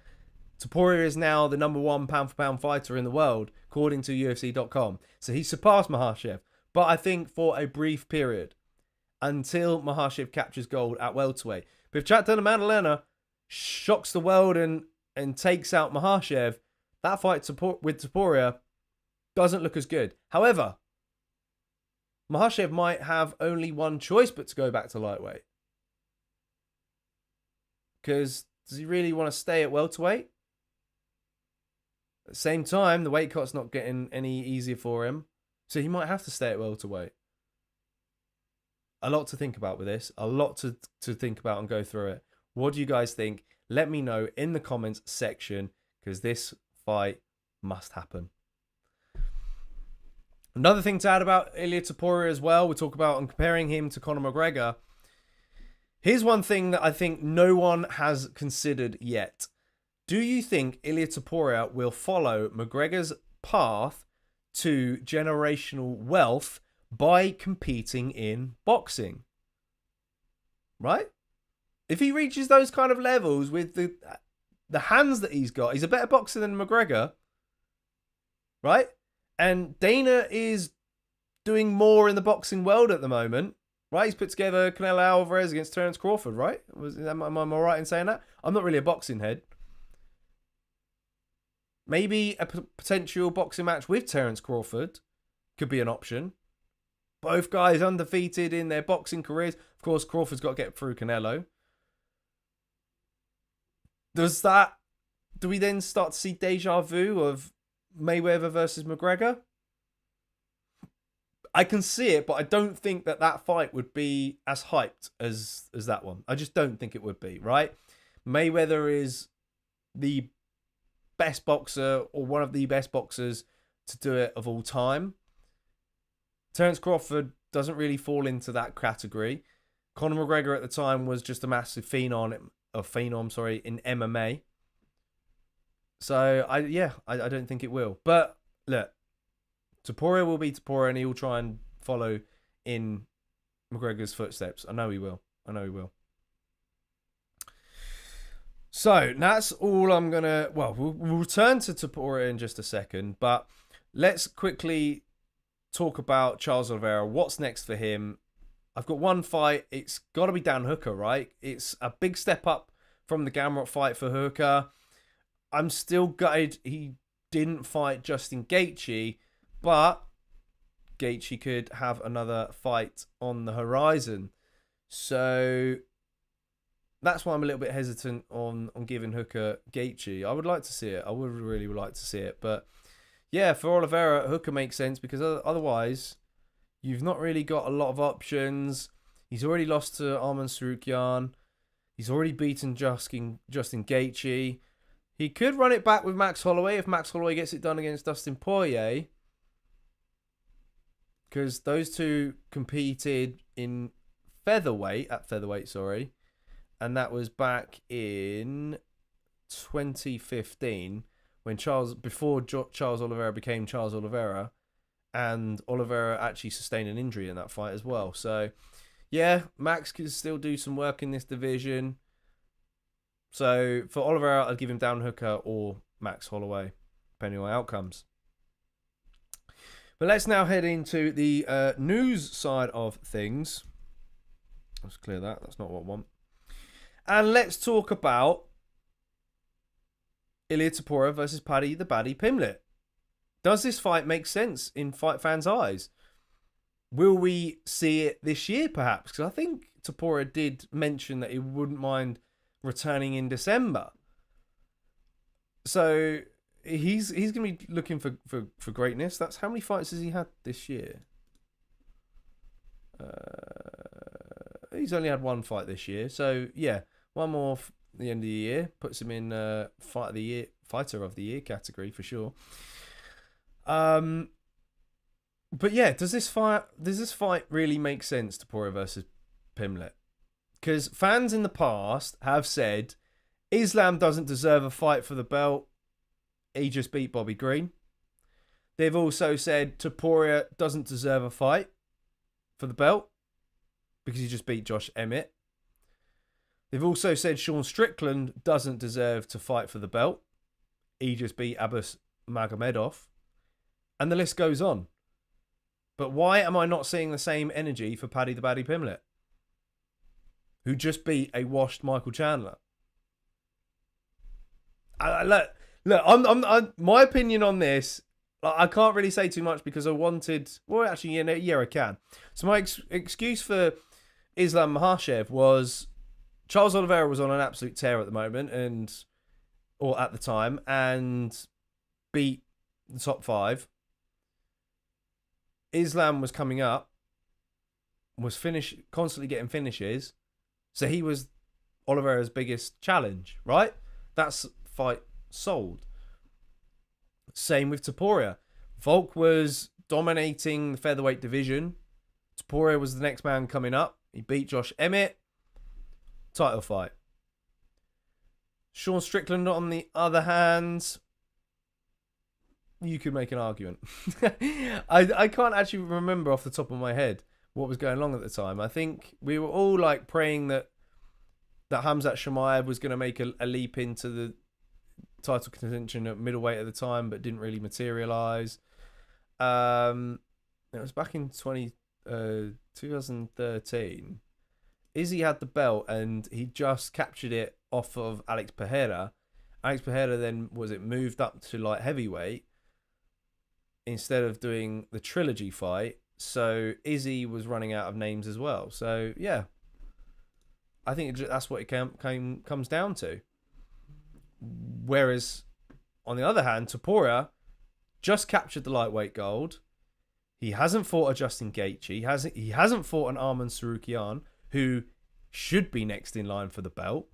Topuria is now the #1 pound-for-pound fighter in the world, according to UFC.com. So he surpassed Makhachev. But I think for a brief period. until Makhachev captures gold at welterweight. But if Chat Magdalena shocks the world and takes out Makhachev, that fight with Topuria doesn't look as good. However, Makhachev might have only one choice but to go back to lightweight. Because does he really want to stay at welterweight? At the same time, the weight cut's not getting any easier for him. So he might have to stay at welterweight. A lot to think about with this. A lot to think about and go through it. What do you guys think? Let me know in the comments section, because this fight must happen. Another thing to add about Ilia Topuria as well, we'll talk about and comparing him to Conor McGregor. Here's one thing that I think no one has considered yet. Do you think Ilia Topuria will follow McGregor's path to generational wealth by competing in boxing? Right? If he reaches those kind of levels with the hands that he's got, he's a better boxer than McGregor. Right? And Dana is doing more in the boxing world at the moment. Right? He's put together Canelo Alvarez against Terence Crawford, right? Am I right in saying that? I'm not really a boxing head. Maybe a potential boxing match with Terence Crawford could be an option. Both guys undefeated in their boxing careers. Of course, Crawford's got to get through Canelo. Do we then start to see deja vu of Mayweather versus McGregor? I can see it, but I don't think that fight would be as hyped as that one. I just don't think it would be, right? Mayweather is the best boxer, or one of the best boxers to do it of all time. Terence Crawford doesn't really fall into that category. Conor McGregor at the time was just a massive phenom in MMA. So I don't think it will. But look, Topuria will be Topuria, and he will try and follow in McGregor's footsteps. I know he will. So that's all I'm gonna. Well, we'll return to Topuria in just a second, but let's quickly talk about Charles Oliveira. What's next for him? I've got one fight. It's got to be Dan Hooker, right? It's a big step up from the Gamrot fight for Hooker. I'm still gutted he didn't fight Justin Gaethje, but Gaethje could have another fight on the horizon. So that's why I'm a little bit hesitant on giving Hooker Gaethje. I would like to see it. I would really like to see it. But yeah, for Oliveira, Hooker makes sense because otherwise you've not really got a lot of options. He's already lost to Arman Tsarukyan. He's already beaten Justin Gaethje. He could run it back with Max Holloway if Max Holloway gets it done against Dustin Poirier. Because those two competed in featherweight, and that was back in 2015 before Charles Oliveira became Charles Oliveira, and Oliveira actually sustained an injury in that fight as well. So yeah, Max can still do some work in this division. So for Oliveira, I'd give him Dan Hooker or Max Holloway, depending on outcomes. But let's now head into the news side of things. Let's clear that. That's not what I want. And let's talk about Ilia Topuria versus Paddy the Baddy Pimblett. Does this fight make sense in fight fans' eyes? Will we see it this year, perhaps? Because I think Topuria did mention that he wouldn't mind returning in December. So he's going to be looking for greatness. That's how many fights has he had this year? He's only had one fight this year. So yeah, one more at the end of the year puts him in fighter of the year category for sure. But yeah, does this fight really make sense, Topuria versus Pimblett? Because fans in the past have said Islam doesn't deserve a fight for the belt. He just beat Bobby Green. They've also said Topuria doesn't deserve a fight for the belt because he just beat Josh Emmett. They've also said Sean Strickland doesn't deserve to fight for the belt. He just beat Abbas Magomedov. And the list goes on. But why am I not seeing the same energy for Paddy the Baddy Pimblett? who just beat a washed Michael Chandler. My opinion on this, I can't really say too much because I wanted. Well, actually, yeah, I can. So my excuse for Islam Makhachev was Charles Oliveira was on an absolute tear at the moment, or at the time, and beat the top 5. Islam was coming up, was constantly getting finishes, so he was Oliveira's biggest challenge, right? That's fight sold. Same with Topuria. Volk was dominating the featherweight division. Topuria was the next man coming up. He beat Josh Emmett. Title fight. Sean Strickland, on the other hand, you could make an argument. I can't actually remember off the top of my head what was going on at the time. I think we were all like praying that Khamzat Chimaev was going to make a leap into the title contention at middleweight at the time, but didn't really materialize. It was back in 2013. Izzy had the belt and he just captured it off of Alex Pereira. Alex Pereira then moved up to light heavyweight instead of doing the trilogy fight. So Izzy was running out of names as well. So yeah, I think that's what it comes down to. Whereas on the other hand, Topuria just captured the lightweight gold. He hasn't fought a Justin Gaethje. He hasn't fought an Arman Tsarukyan, who should be next in line for the belt,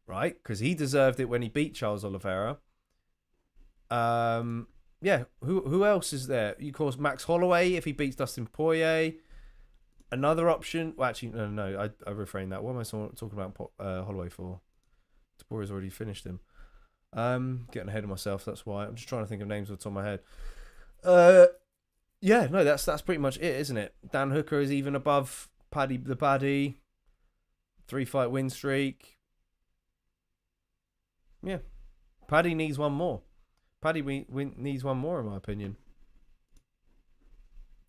right? Because he deserved it when he beat Charles Oliveira. Yeah, who else is there? Of course, Max Holloway, if he beats Dustin Poirier. Another option. Well, actually, no, I refrain that. What am I talking about Holloway for? Topuria's already finished him. Getting ahead of myself, that's why. I'm just trying to think of names off the top of my head. Yeah, no, that's pretty much it, isn't it? Dan Hooker is even above Paddy the Baddie. 3-fight win streak. Yeah. Paddy needs one more. Paddy needs one more, in my opinion.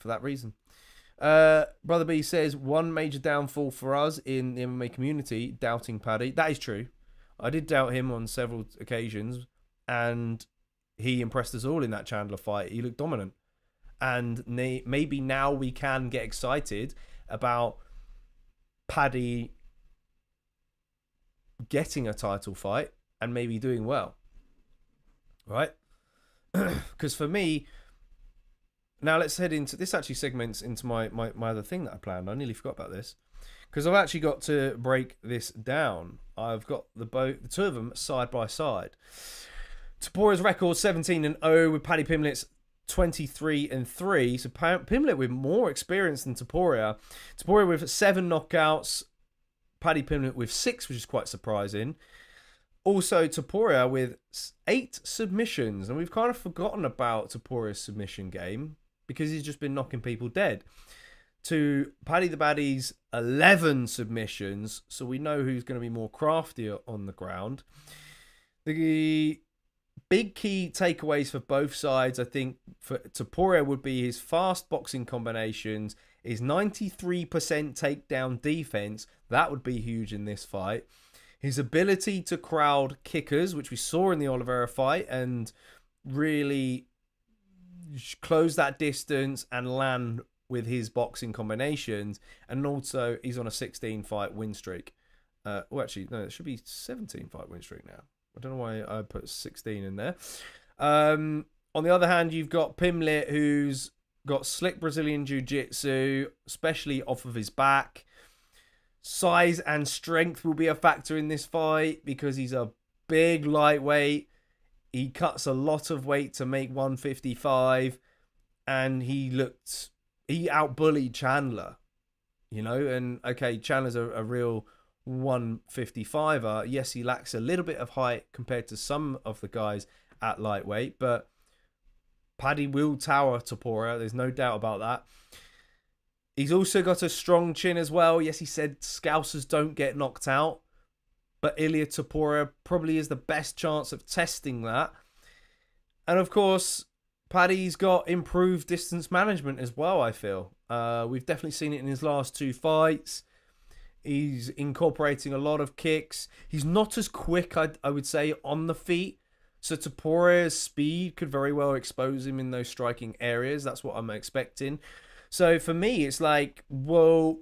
For that reason. Brother B says, one major downfall for us in the MMA community, doubting Paddy. That is true. I did doubt him on several occasions, and he impressed us all in that Chandler fight. He looked dominant. And maybe now we can get excited about Paddy getting a title fight and maybe doing well. Right? Because for me, now let's head into this. Actually segments into my other thing that I planned. I nearly forgot about this because I've actually got to break this down. I've got the two of them side by side. Topuria's record 17-0 with Paddy Pimblett's 23-3. So Pimblett with more experience than Topuria. Topuria with 7 knockouts. Paddy Pimblett with 6, which is quite surprising. Also, Topuria with 8 submissions. And we've kind of forgotten about Topuria's submission game because he's just been knocking people dead. To Paddy the Baddie's 11 submissions. So we know who's going to be more crafty on the ground. The big key takeaways for both sides, I think, for Topuria would be his fast boxing combinations, his 93% takedown defense. That would be huge in this fight. His ability to crowd kickers, which we saw in the Oliveira fight, and really close that distance and land with his boxing combinations. And also, he's on a 16-fight win streak. Well, actually, no, it should be 17-fight win streak now. I don't know why I put 16 in there. On the other hand, you've got Pimblett, who's got slick Brazilian Jiu-Jitsu, especially off of his back. Size and strength will be a factor in this fight because he's a big lightweight. He cuts a lot of weight to make 155. And he outbullied Chandler. You know, and okay, Chandler's a real 155er. Yes, he lacks a little bit of height compared to some of the guys at lightweight, but Paddy will tower Topuria. There's no doubt about that. He's also got a strong chin as well. Yes, he said Scousers don't get knocked out, but Ilia Topuria probably is the best chance of testing that. And of course, Paddy's got improved distance management as well, I feel. We've definitely seen it in his last 2 fights. He's incorporating a lot of kicks. He's not as quick, I would say, on the feet. So Topuria's speed could very well expose him in those striking areas. That's what I'm expecting. So for me, it's like, well,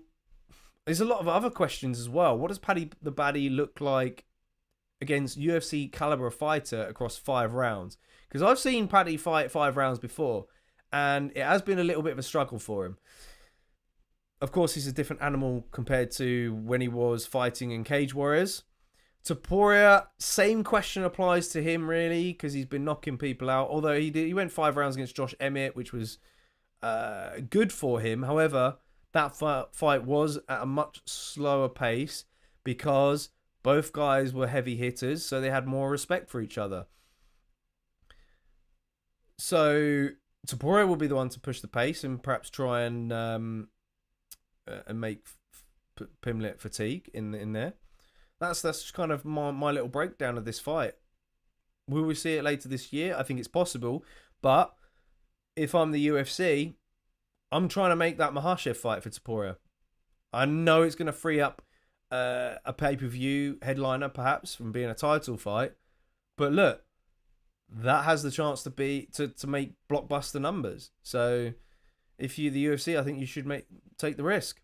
there's a lot of other questions as well. What does Paddy the Baddy look like against UFC caliber fighter across 5 rounds? Because I've seen Paddy fight 5 rounds before, and it has been a little bit of a struggle for him. Of course, he's a different animal compared to when he was fighting in Cage Warriors. Topuria, same question applies to him, really, because he's been knocking people out. Although he went 5 rounds against Josh Emmett, which was good for him. However, that fight was at a much slower pace because both guys were heavy hitters, so they had more respect for each other. So Topuria will be the one to push the pace and perhaps try and make Pimblett fatigue in there. That's kind of my little breakdown of this fight. Will we see it later this year? I think it's possible. But if I'm the UFC, I'm trying to make that Makhachev fight for Topuria. I know it's going to free up a pay-per-view headliner, perhaps, from being a title fight. But look, that has the chance to make blockbuster numbers. So if you're the UFC, I think you should take the risk.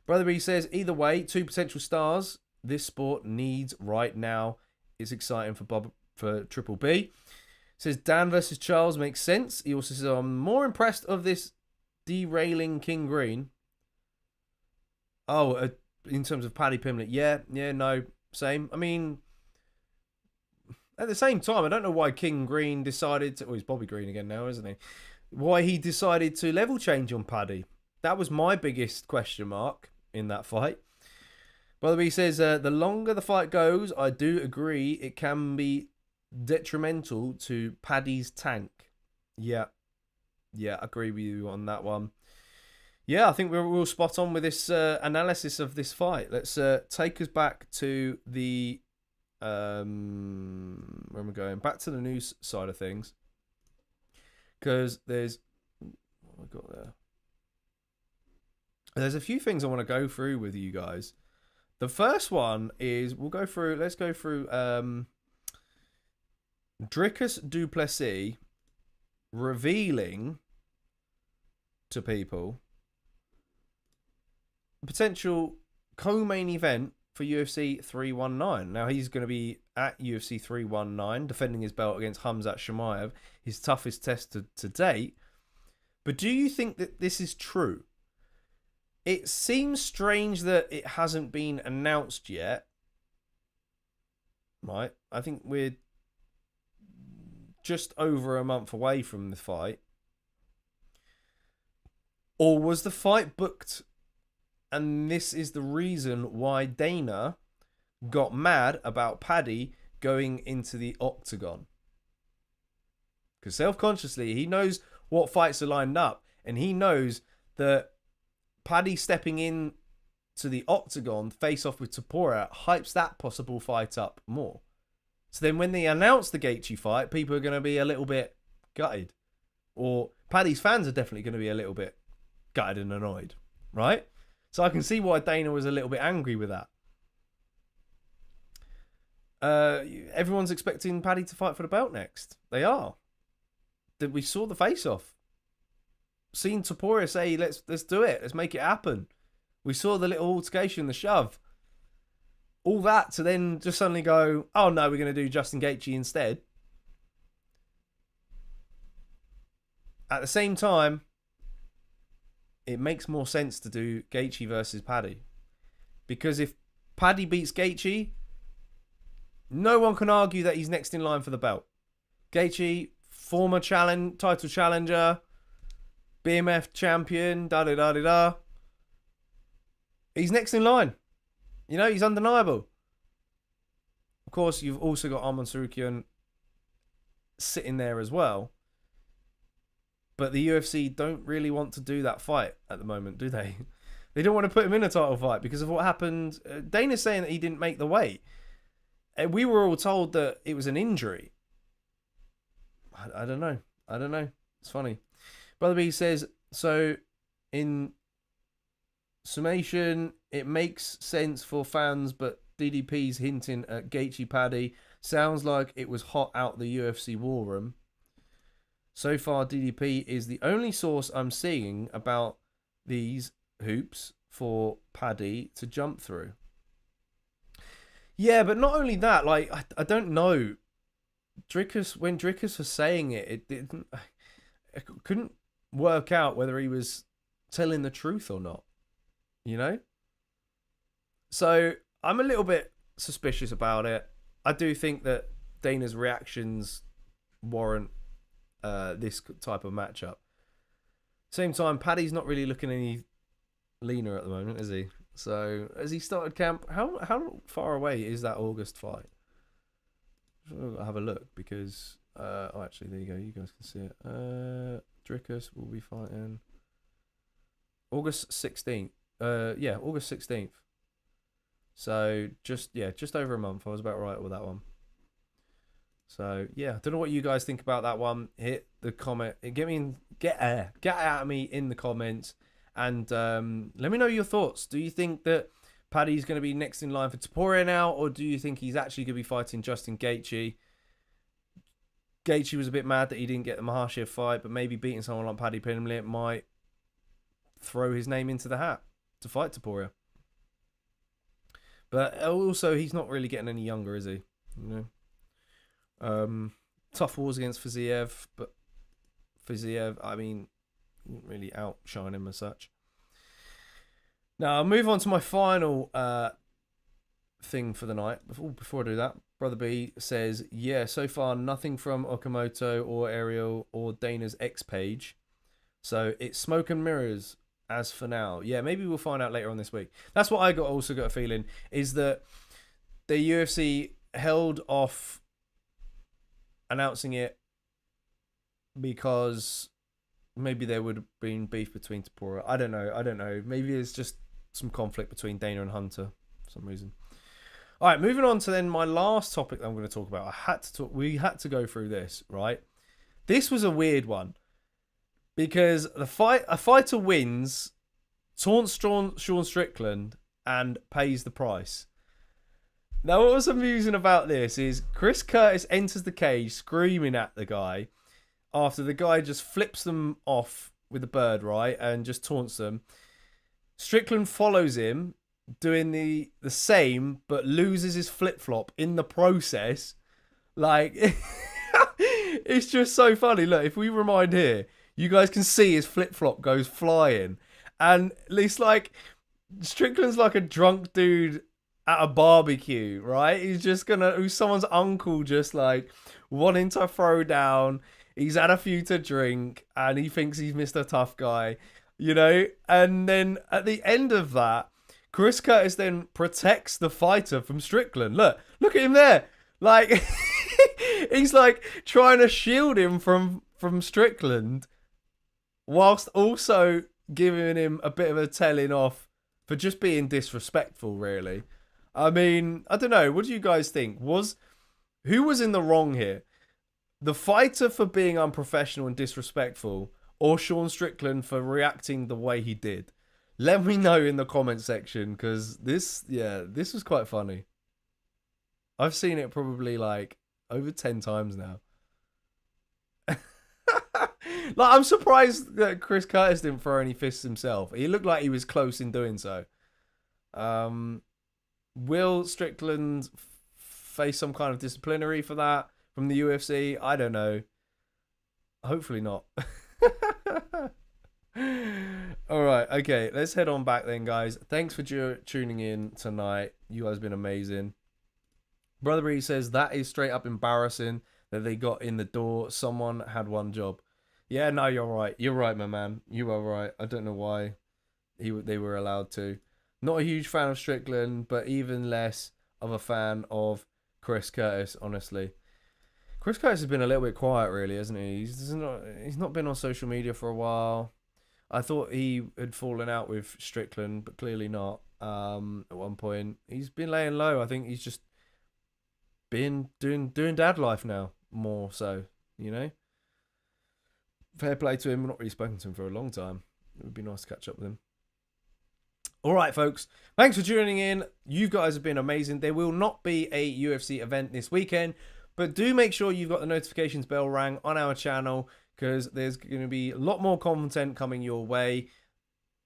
Brother B says, either way, 2 potential stars this sport needs right now. It's exciting for Triple B. Says Dan versus Charles makes sense. He also says, I'm more impressed of this derailing King Green. Oh, in terms of Paddy Pimblett, no, same. I mean, at the same time, I don't know why King Green decided to... Oh, he's Bobby Green again now, isn't he? Why he decided to level change on Paddy. That was my biggest question mark in that fight. Brother B says, the longer the fight goes, I do agree it can be detrimental to Paddy's tank. Yeah, I agree with you on that one. Yeah, I think we're all spot on with this analysis of this fight. Let's take us back to the... where am I going? Back to the news side of things. Because there's... What have I got there? There's a few things I want to go through with you guys. The first one is let's go through Dricus du Plessis revealing to people a potential co-main event for UFC 319. Now he's going to be at UFC 319 defending his belt against Khamzat Chimaev, his toughest test to date. But do you think that this is true? It seems strange that it hasn't been announced yet. Right? I think we're just over a month away from the fight. Or was the fight booked and this is the reason why Dana got mad about Paddy going into the octagon? Because self-consciously, he knows what fights are lined up and he knows that Paddy stepping in to the octagon face off with Topuria hypes that possible fight up more. So then when they announce the Gaethje fight, people are going to be a little bit gutted. Or Paddy's fans are definitely going to be a little bit gutted and annoyed. Right? So I can see why Dana was a little bit angry with that. Everyone's expecting Paddy to fight for the belt next. They are. We saw the face-off. Seen Topuria say, let's do it. Let's make it happen. We saw the little altercation, the shove. All that to then just suddenly go, oh no, we're going to do Justin Gaethje instead. At the same time, it makes more sense to do Gaethje versus Paddy. Because if Paddy beats Gaethje, no one can argue that he's next in line for the belt. Gaethje, former title challenger, BMF champion, da-da-da-da-da. He's next in line. You know, he's undeniable. Of course, you've also got Arman Tsarukyan sitting there as well. But the UFC don't really want to do that fight at the moment, do they? They don't want to put him in a title fight because of what happened. Dana's saying that he didn't make the weight. And we were all told that it was an injury. I don't know. It's funny. Brother B says, so in summation, it makes sense for fans, but DDP's hinting at Gaethje Paddy. Sounds like it was hot out the UFC war room. So far, DDP is the only source I'm seeing about these hoops for Paddy to jump through. Yeah, but not only that, like, I don't know. When Drickus was saying it didn't. I couldn't work out whether he was telling the truth or not. You know? So I'm a little bit suspicious about it. I do think that Dana's reactions warrant this type of matchup. Same time, Paddy's not really looking any leaner at the moment, is he? So has he started camp? How far away is that August fight? I'll have a look because oh, actually, there you go. You guys can see it. Drickus will be fighting August 16th. Yeah, August 16th. So just over a month. I was about right with that one. So yeah, I don't know what you guys think about that one. Hit the comment. Get at me in the comments, and let me know your thoughts. Do you think that Paddy's going to be next in line for Topuria now, or do you think he's actually going to be fighting Justin Gaethje? Gaethje was a bit mad that he didn't get the Mahashev fight, but maybe beating someone like Paddy Pimblett might throw his name into the hat to fight Topuria. But also, he's not really getting any younger, is he? You know, tough wars against Fiziev, but Fiziev, I mean, didn't really outshine him as such. Now, I'll move on to my final thing for the night. Before I do that, Brother B says, yeah, so far nothing from Okamoto or Ariel or Dana's X page. So it's smoke and mirrors as for now. Yeah, maybe we'll find out later on this week. That's what I also got a feeling, is that the UFC held off announcing it because maybe there would have been beef between Topuria. I don't know. Maybe it's just some conflict between Dana and Hunter for some reason. All right, moving on to then my last topic that I'm going to talk about. We had to go through this, right? This was a weird one because a fighter wins, taunts Sean Strickland, and pays the price. Now, what was amusing about this is Chris Curtis enters the cage screaming at the guy after the guy just flips them off with a bird, right, and just taunts them. Strickland follows him, doing the same, but loses his flip-flop in the process. Like, it's just so funny. Look, if we rewind here, you guys can see his flip-flop goes flying. And it's like, Strickland's like a drunk dude at a barbecue, right? Who's someone's uncle, just like wanting to throw down. He's had a few to drink, and he thinks he's Mr. Tough Guy, you know? And then at the end of that, Chris Curtis then protects the fighter from Strickland. Look at him there. Like, he's like trying to shield him from Strickland, whilst also giving him a bit of a telling off for just being disrespectful, really. I mean, I don't know. What do you guys think? Who was in the wrong here? The fighter for being unprofessional and disrespectful, or Sean Strickland for reacting the way he did? Let me know in the comment section, because this was quite funny. I've seen it probably like over 10 times now. Like, I'm surprised that Chris Curtis didn't throw any fists himself. He looked like he was close in doing so. Will Strickland face some kind of disciplinary for that from the UFC? I don't know. Hopefully not. All right, okay, let's head on back then, guys. Thanks for tuning in tonight. You guys have been amazing. Brother Reed says that is straight up embarrassing that they got in the door. Someone had one job. Yeah, no, you're right. You're right, my man. You are right. I don't know why they were allowed to. Not a huge fan of Strickland, but even less of a fan of Chris Curtis, honestly. Chris Curtis has been a little bit quiet, really, hasn't he? He's not been on social media for a while. I thought he had fallen out with Strickland, but clearly not. At one point, he's been laying low. I think he's just been doing dad life now, more so, you know. Fair play to him. We've not really spoken to him for a long time. It would be nice to catch up with him. All right, folks. Thanks for tuning in. You guys have been amazing. There will not be a UFC event this weekend, but do make sure you've got the notifications bell rang on our channel because there's going to be a lot more content coming your way.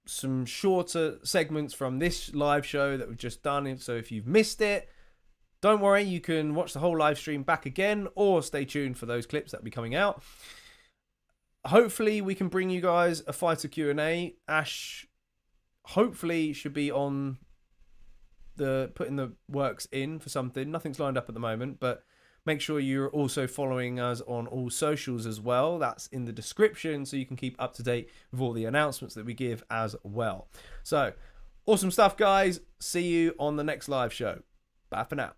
Some shorter segments from this live show that we've just done. So if you've missed it, don't worry. You can watch the whole live stream back again or stay tuned for those clips that will be coming out. Hopefully, we can bring you guys a fighter Q&A. Ash hopefully should be on putting the works in for something. Nothing's lined up at the moment, but make sure you're also following us on all socials as well. That's in the description, so you can keep up to date with all the announcements that we give as well. So awesome stuff, guys. See you on the next live show. Bye for now.